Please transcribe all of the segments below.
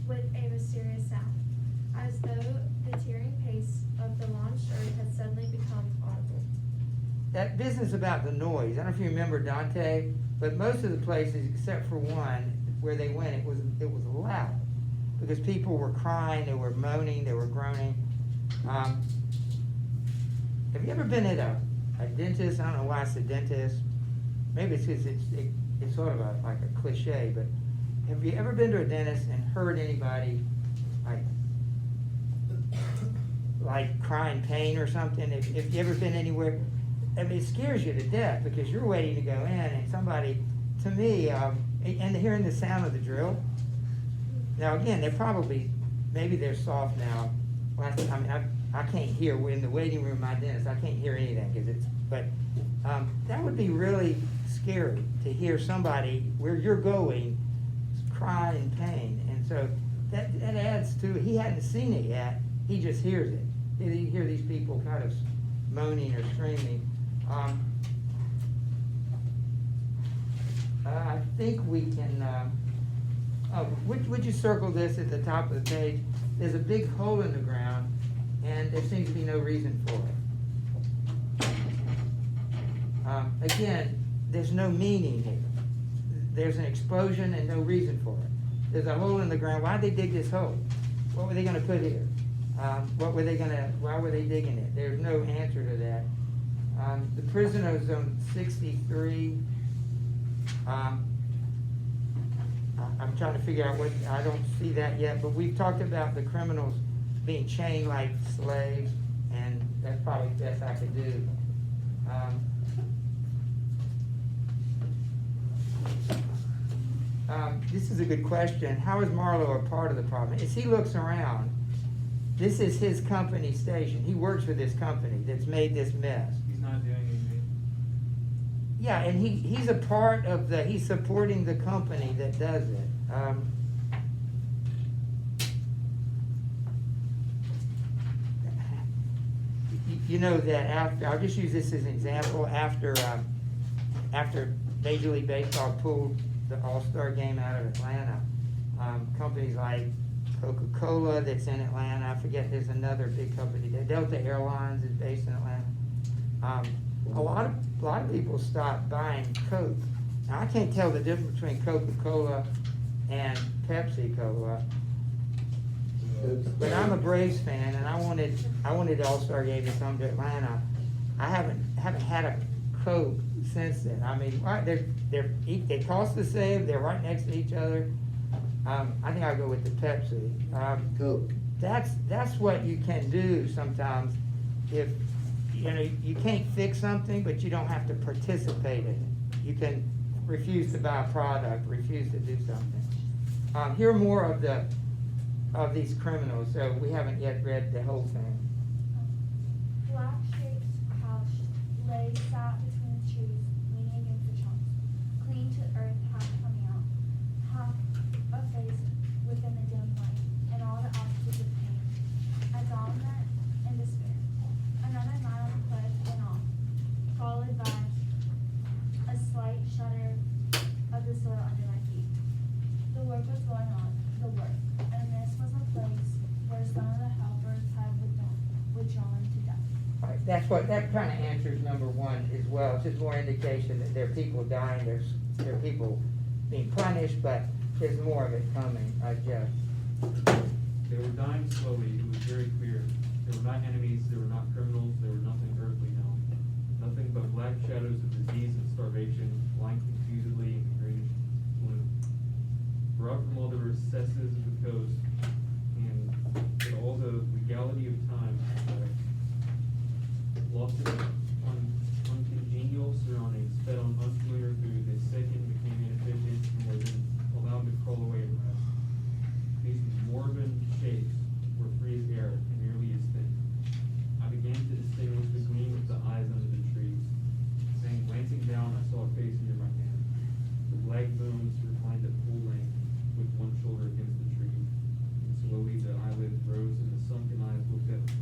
with a mysterious sound, as though the tearing pace of the launched earth had suddenly become audible. That business about the noise, I don't know if you remember Dante, but most of the places except for one where they went, it was loud because people were crying, they were moaning, they were groaning. Have you ever been at a dentist? I don't know why it's a dentist. Maybe it's because it's sort of like a cliche, but have you ever been to a dentist and heard anybody like crying pain or something? If you ever been anywhere, I mean, it scares you to death because you're waiting to go in and somebody, to me, and hearing the sound of the drill. Now again, they're probably, maybe they're soft now. Last time, I can't hear, in the waiting room of my dentist, I can't hear anything but that would be really scary to hear somebody where you're going cry in pain. And so that adds to, he hadn't seen it yet, he just hears it. You hear these people kind of moaning or screaming. I think we can, would you circle this at the top of the page? There's a big hole in the ground and there seems to be no reason for it. Again, there's no meaning here. There's an explosion and no reason for it. There's a hole in the ground. Why'd they dig this hole? What were they going to put here? Why were they digging it? There's no answer to that. The prisoners on 63, I'm trying to figure out what, I don't see that yet, but we've talked about the criminals being chained like slaves, and that's probably the best I could do. This is a good question. How is Marlowe a part of the problem? As he looks around, this is his company station. He works for this company that's made this mess. He's not doing anything. Yeah, and he's a part of he's supporting the company that does it. You know that after, I'll just use this as an example, after Major League Baseball pulled the All-Star game out of Atlanta, companies like Coca-Cola that's in Atlanta, I forget, there's another big company there, Delta Airlines is based in Atlanta. A lot of people stopped buying Coke. Now I can't tell the difference between Coca-Cola and Pepsi-Cola, but I'm a Braves fan and I wanted the All-Star game to come to Atlanta. I haven't had a Coke since then. I mean, they cost the same. They're right next to each other. I think I'll go with the Pepsi. Coke. That's what you can do sometimes. If you can't fix something, but you don't have to participate in it. You can refuse to buy a product, refuse to do something. Here are more of these criminals. So we haven't yet read the whole thing. Black shaped couch lay sat between the trees, leaning against the trunks, clinging to earth, half coming out, half effaced within the dim light, and all the opposites of pain, adamant and despair. Another mile of cliff went on, followed by a slight shudder of the soil under my feet. The work was going on, the work, and this was a place where some of the helpers had withdrawn to death. Right, that kind of answers number one as well. It's just more indication that there are people dying, there are people being punished, but there's more of it coming, Jeff. They were dying slowly. It was very clear. They were not enemies. They were not criminals. They were nothing earthly known. Nothing but black shadows of disease and starvation, lying confusedly in greenish gloom. Brought from all the recesses of the coast, and in all the legality of time, lost in uncongenial surroundings, fed on unfamiliar food, they sickened, became inefficient, and were then allowed to crawl away and rest. These moribund shapes were free as air and nearly as thin. I began to distinguish the gleam of the eyes under the trees. Saying, glancing down, I saw a face near my hand. The black bones reclined at full length, with one shoulder against the tree. And slowly the eyelids rose, and the sunken eyes looked up at me.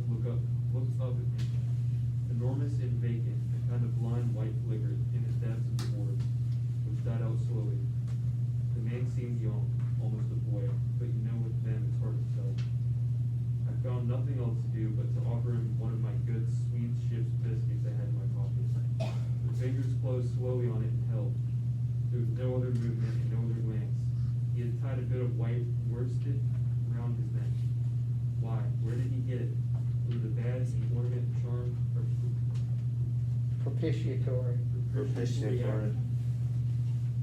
Enormous and vague. closed slowly on it and held. There was no other movement and no other glance. He had tied a bit of white worsted around his neck. Why? Where did he get it? Was it a badge, an ornament, charm, or Propitiatory. Propitiatory.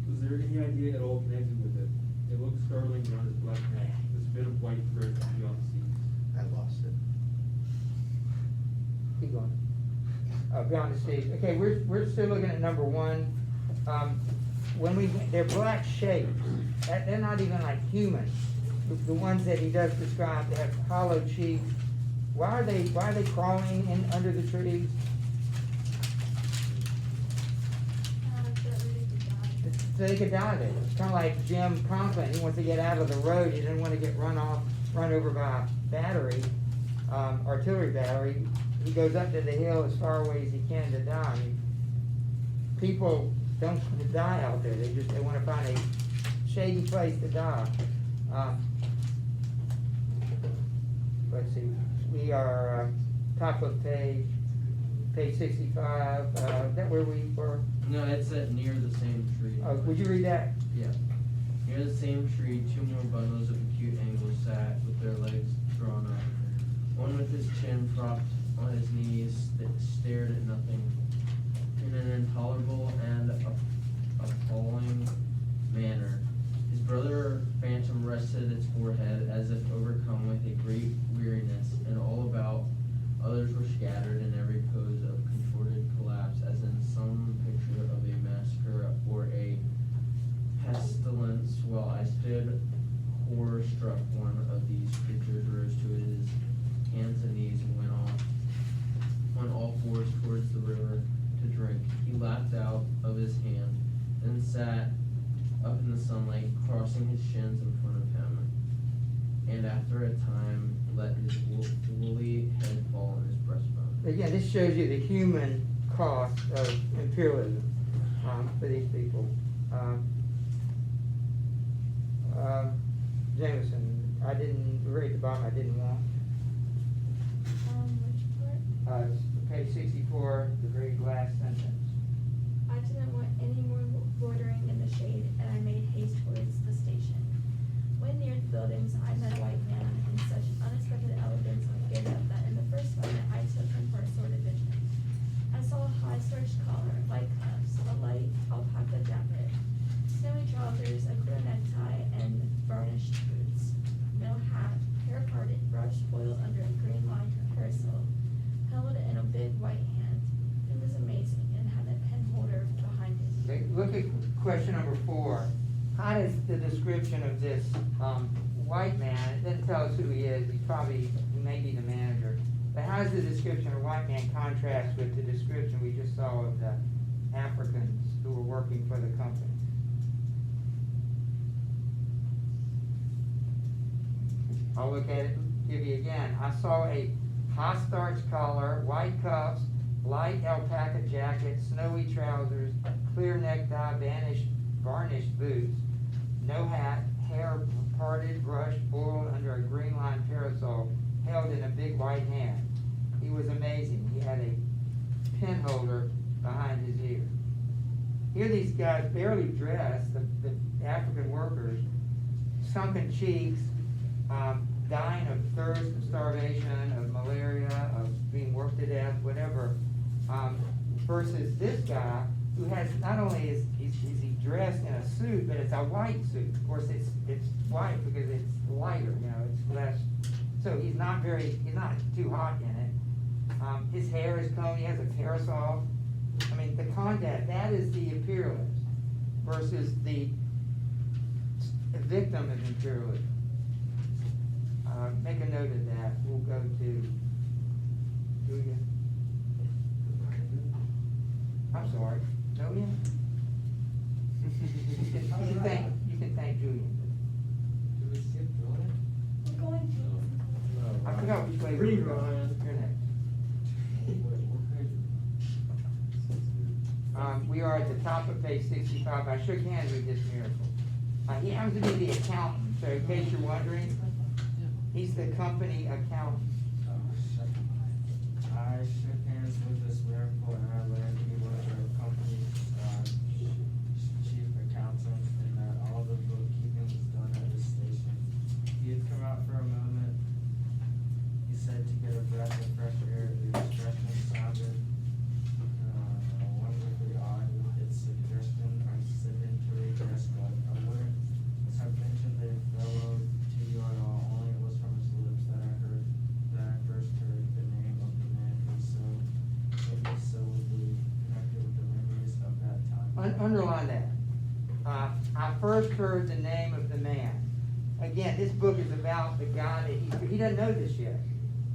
was there any idea at all connected with it? It looked startling around his black neck, this bit of white thread beyond the seas. I lost it. Keep going. Beyond the seas. Okay, we're still looking at number one. They're black shapes. They're not even like human. The ones that he does describe, they have hollow cheeks. Why are they crawling in under the trees? So they could die there. It's kind of like Jim Conklin. He wants to get out of the road. He didn't want to get run over by a battery, artillery battery. He goes up to the hill as far away as he can to die. I mean, people don't want to die out there. They want to find a shady place to die. Let's see. We are top of page 65. Is that where we were? No, it's at near the same tree. Would you read that? Yeah. Near the same tree, two more bundles of acute angles sat with their legs drawn up. One with his chin propped on his knees that stared at nothing in an intolerable and appalling manner. His brother phantom rested its forehead as if overcome with a great weariness, and all about others were scattered in every pose of contorted collapse, as in some picture of a massacre or a pestilence. While I stood horror-struck, one of these creatures rose to his hands and knees and went off on all fours towards the river to drink. He lapped out of his hand, then sat up in the sunlight, crossing his shins in front of him, and after a time let his woolly head fall on his breastbone. Again, this shows you the human cost of imperialism for these people. Jameson, I didn't read the bottom. I didn't want. Which part? Page 64, the very last sentence. I didn't want any more loitering in the shade, and I made haste towards the station. When near the buildings, I met a white man in such unexpected elegance of get-up that in the first moment I took him for a sort of vision. I saw a high starched collar, light cuffs, a light alpaca jacket, snowy trousers, a clear necktie, and varnished boots. No hat, hair parted, brush oiled under a green lined parasol, held in a big white hand. It was amazing, and had a pen holder behind his ear. Okay, look at question number 4. How does the description of this white man, it doesn't tell us who he is, he may be the manager, but how does the description of white man contrast with the description we just saw of the Africans who were working for the company? I'll look at it, give you again. I saw a high starched collar, white cuffs, light alpaca jacket, snowy trousers, clear necktie, varnished boots, no hat, hair parted, brushed, oiled under a green lined parasol, held in a big white hand. He was amazing. He had a pen holder behind his ear. Here these guys barely dressed, the African workers, sunken cheeks, dying of thirst, of starvation, of malaria, of being worked to death, whatever, versus this guy who has, not only is he dressed in a suit, but it's a white suit. Of course, it's white because it's lighter, it's less, so he's not too hot in it. His hair is combed, he has a parasol. I mean, the contact, that is the imperialist versus the victim of imperialism. Make a note of that. We'll go to Julia. I'm sorry. Julia? You can thank Julian. Do we skip Julian? We're going to. I forgot which way. Read, we were going. Ryan. You're next. We are at the top of page 65. I shook hands with this miracle. He happens to be the accountant, so in case you're wondering, he's the company accountant. I shook hands with this miracle and I learned he was our company's underline that. I first heard the name of the man. Again, this book is about the guy that he doesn't know this yet,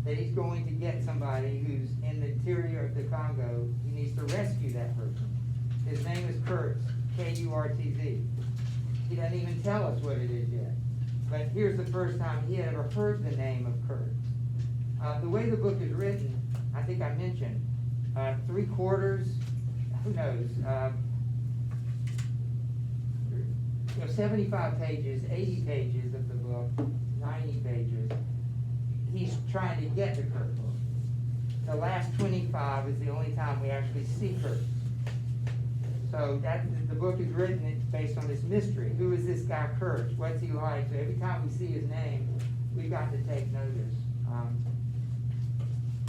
that he's going to get somebody who's in the interior of the Congo. He needs to rescue that person. His name is Kurtz, Kurtz. He doesn't even tell us what it is yet. But here's the first time he had ever heard the name of Kurtz. The way the book is written, I think I mentioned, 3/4, who knows, 75 pages, 80 pages of the book, 90 pages, he's trying to get to Kurtz. The last 25 is the only time we actually see Kurtz. So the book is written, it's based on this mystery. Who is this guy Kurtz? What's he like? So every time we see his name, we've got to take notice.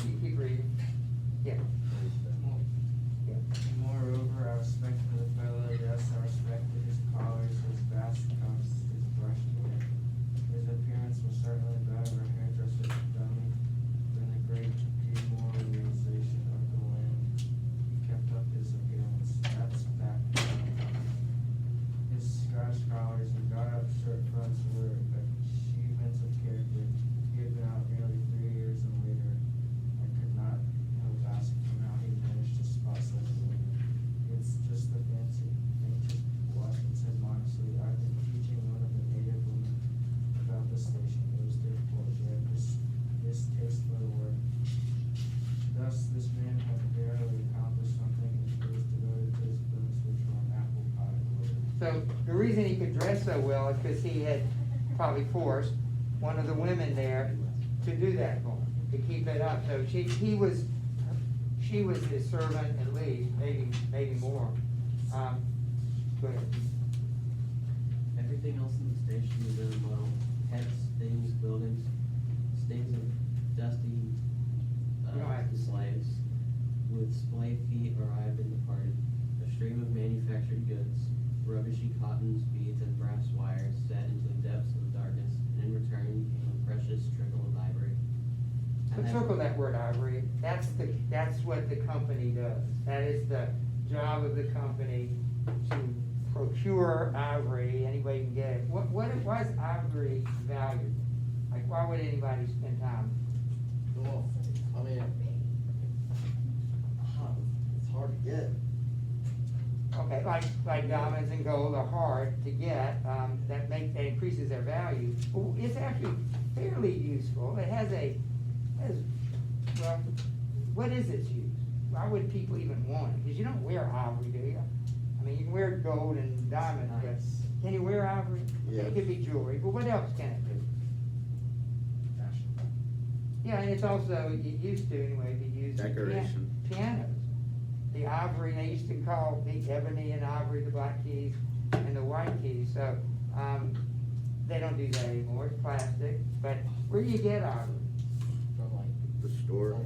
You keep reading. Yeah. Yeah. Moreover, I respected the fellow, yes, I respected his collars, his vast cuffs, his brushed hair. His appearance was certainly better than a hairdresser's dummy than the great demoralization of the land. He kept up his appearance. That's fact. His scratch collars and got-up shirt fronts were achievements of character. He had been out nearly 3 years, and later I could not help asking him how he managed to spot such a woman. It's just the fancy. Just Washington said modestly, I've been teaching one of the native women about the station. It was difficult. She had this taste for the work. Thus, this man had barely accomplished something, and he was devoted to his books, which were an apple pie order. So the reason he could dress so well is because he had probably forced one of the women there to do that for him, to keep it up. So she was his servant at least, maybe more. Go ahead. Everything else in the station was in a muddle. Heads, things, buildings, stings of dusty You don't have to- slaves with splay feet arrived and departed. A stream of manufactured goods, rubbishy cottons, beads, and brass wires sat into the depths of the darkness, and in return came a precious trickle of ivory. So circle that word ivory. That's what the company does. That is the job of the company, to procure ivory any way you can get it. Why is ivory valued? Like, why would anybody spend time? Well, I mean, it's hard to get. Okay, like diamonds and gold are hard to get, that increases their value. Well, it's actually fairly useful. It has well, what is its use? Why would people even want it? Because you don't wear ivory, do you? I mean, you can wear gold and diamonds, but can you wear ivory? Yeah. It could be jewelry, but what else can it do? Fashion. Yeah, and it's also, it used to anyway, be used in Decoration. pianos. The ivory, they used to call the ebony and ivory the black keys and the white keys, so, they don't do that anymore, it's plastic, but where do you get ivory? From like the store.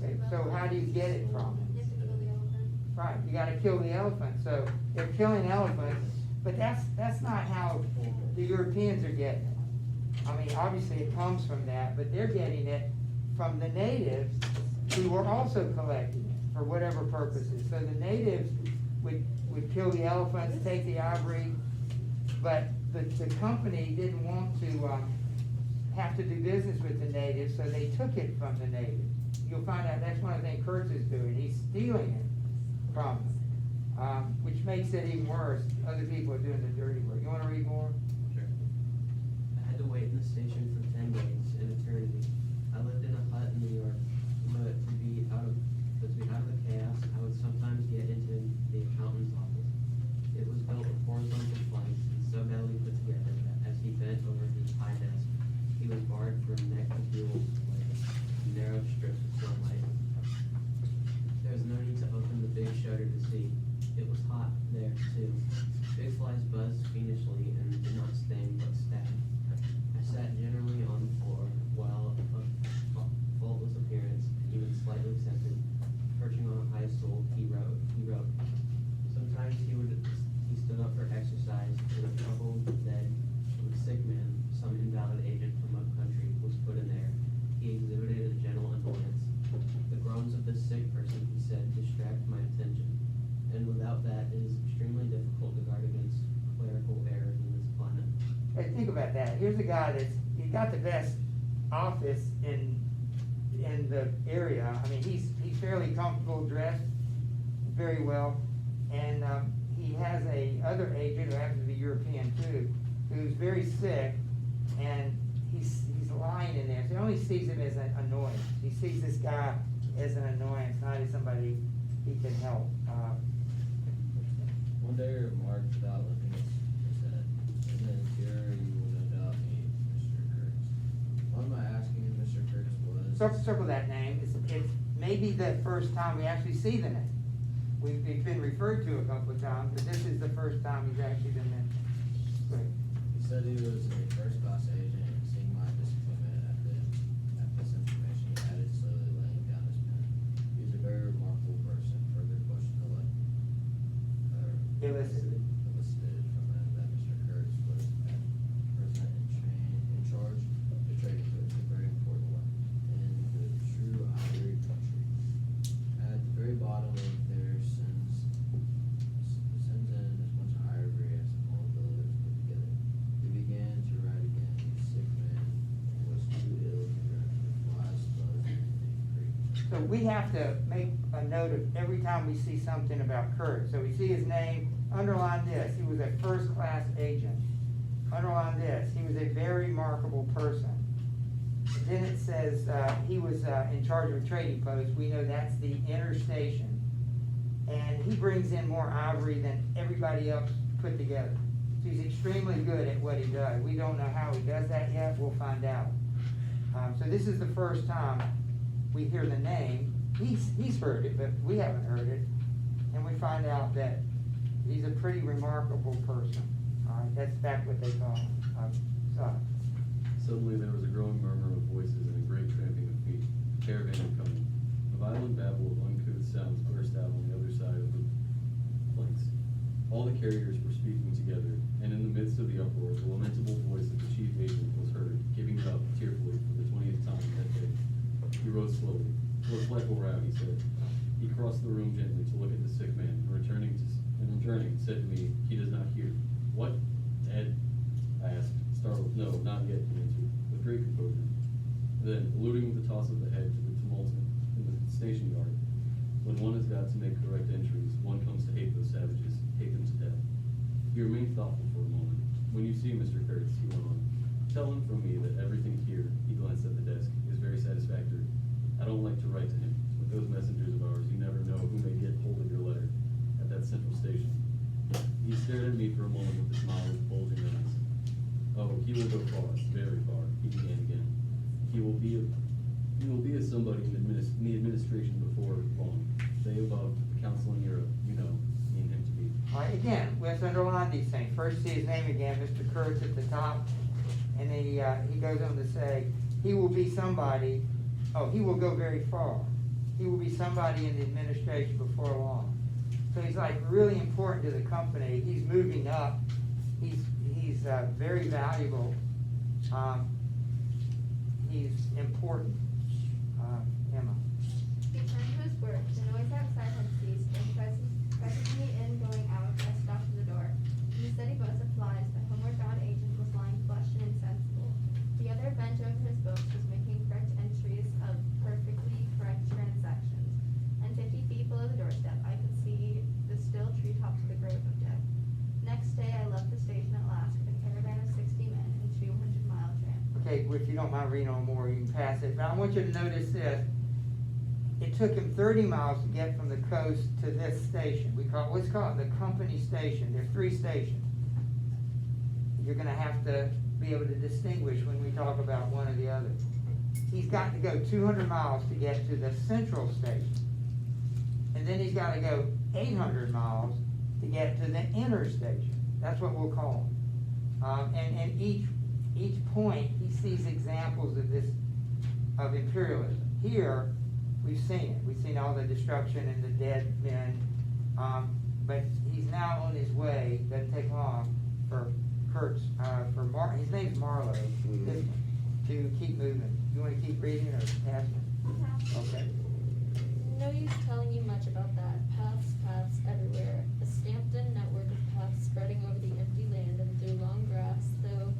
Okay, so how do you get it from? You have to kill the elephant. Right, you gotta kill the elephant, so they're killing elephants, but that's not how the Europeans are getting it. I mean, obviously it comes from that, but they're getting it from the natives who were also collecting it for whatever purposes. So the natives would kill the elephants, take the ivory, but the company didn't want to, have to do business with the natives, so they took it from the natives. You'll find out that's one of the things Kurtz is doing, he's stealing it from them, which makes it even worse. Other people are doing the dirty work. You wanna read more? Sure. I had to wait in the station for 10 days, an eternity. I lived in a hut in New York, but to be out of the chaos, I would sometimes get into the accountant's office. It was built with horizontal flights and so badly put together that as he bent over his high desk, he was barred from neck to heels with narrow strips of sunlight. There was no need to open the big shutter to see. It was hot there, too. Big flies buzzed fiendishly and did not sting, but stab. I sat generally on the floor, while of faultless appearance, and even slightly scented, perching on a high stool, he wrote. Sometimes Hey, think about that. Here's a guy he's got the best office in the area. I mean, he's fairly comfortable dressed very well. And, he has a other agent who happens to be European too, who's very sick, and he's lying in there. So he only sees him as an annoyance. He sees this guy as an annoyance, not as somebody he can help. One day I remarked without looking at his head, and then here you will no doubt meet Mr. Kurtz. What am I asking Mr. Kurtz was? Circle that name. It's maybe the first time we actually see the name. We've been referred to a couple of times, but this is the first time he's actually been mentioned. Great. He said he was a first-class agent, and seeing my disappointment at this information, he added, slowly laying down his pen. He's a very remarkable person. Further question Elicited. elicited from him that Mr. Kurtz was at present in charge of the trading goods, a very important one in the true ivory country. At the very bottom of their sends in as much ivory as all builders put together. He began to write again. The sick man was too ill to drink. Flies buzzed in the creek. So we have to make a note of every time we see something about Kurt. So we see his name, underline this, he was a first-class agent. Underline this, he was a very remarkable person. Then it says, he was in charge of a trading post. We know that's the inner station. And he brings in more ivory than everybody else put together. So he's extremely good at what he does. We don't know how he does that yet, we'll find out. So this is the first time we hear the name. He's heard it, but we haven't heard it. And we find out that he's a pretty remarkable person. All right, that's back what they call him. Suddenly there was a growing murmur of voices and a great tramping of feet. A caravan had come. A violent babble of uncouth sounds burst out on the other side of the planks. All the carriers were speaking together, and in the midst of the uproar, the lamentable voice of the chief agent was heard, giving it up tearfully for the 20th time that day. He rose slowly. "Lord Fleckelrow," he said. He crossed the room gently to look at the sick man, and returning, said to me, "He does not hear." "What, Ed?" I asked, startled. "No, not yet," he answered, with great composure. Then, alluding with a toss of the head to the tumult in the station yard, "When one has got to make correct entries, one comes to hate those savages, hate them to death." He remained thoughtful for a moment. "When you see Mr. Kurtz," he went on, "tell him from me that everything here," he glanced at the desk, "is very satisfactory. I don't like to write to him. With those messengers of ours, you never know who may get hold of your letter at that central station." He stared at me for a moment with a smile of bulging eyes. "Oh, he will go far, very far," he began again. He will be a somebody in the administration before long. They above, the council in Europe, you know, mean him to be. All right, again, let's underline these things. First, see his name again, Mr. Kurtz at the top, and then he goes on to say, he will be somebody, he will go very far. He will be somebody in the administration before long. So he's like really important to the company. He's moving up. He's very valuable. He's important. Emma. He turned to his work. The noise outside had ceased, and presently in going out, I stopped at the door. In the steady buzz of flies, the homeward bound agent was lying flushed and insensible. The other bent over his books, was making correct entries of perfectly correct transactions. And 50 feet below the doorstep, I could see the still treetops of the grove of death. Next day, I left the station at last with a caravan of 60 men and 200-mile tramp. Okay, if you don't mind reading on more, you can pass it. But I want you to notice this. It took him 30 miles to get from the coast to this station. Let's call it the company station. There's 3 stations. You're gonna have to be able to distinguish when we talk about one or the other. He's got to go 200 miles to get to the central station. And then he's gotta go 800 miles to get to the inner station. That's what we'll call them. And each point, he sees examples of this, of imperialism. Here, we've seen it. We've seen all the destruction and the dead men. But he's now on his way. Doesn't take long for Kurtz, his name's Marlowe, to keep moving. You wanna keep reading or pass it? Okay. No use telling you much about that. Paths everywhere. A stamped-in network of paths spreading over the empty land and through long grass, though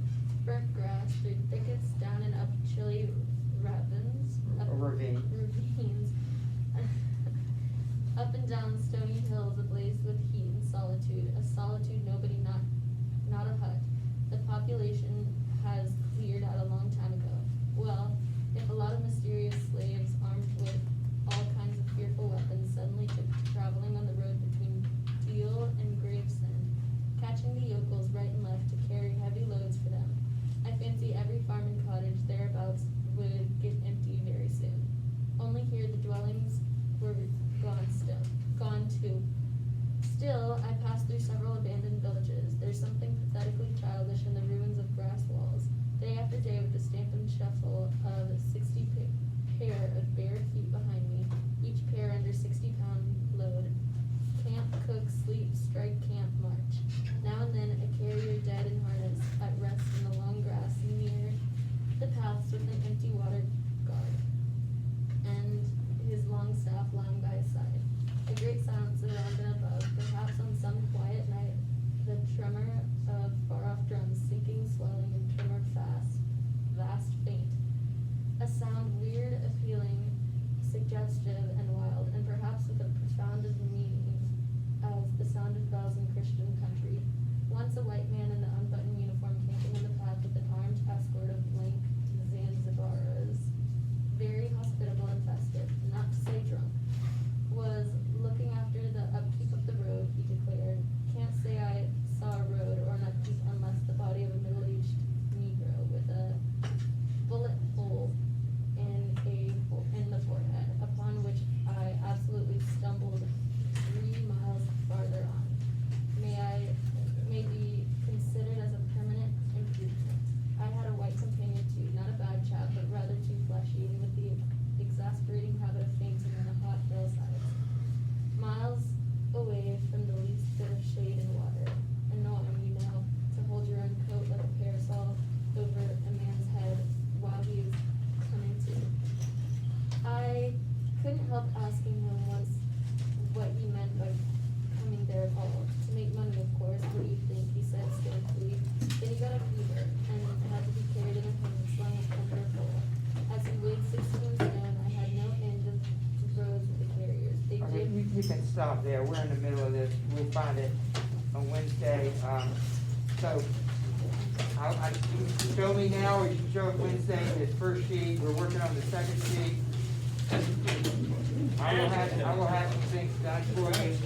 stop there, we're in the middle of this, we'll find it on Wednesday, so, you can show me now, or you can show it Wednesday, this first sheet, we're working on the second sheet. I will have some things done for you,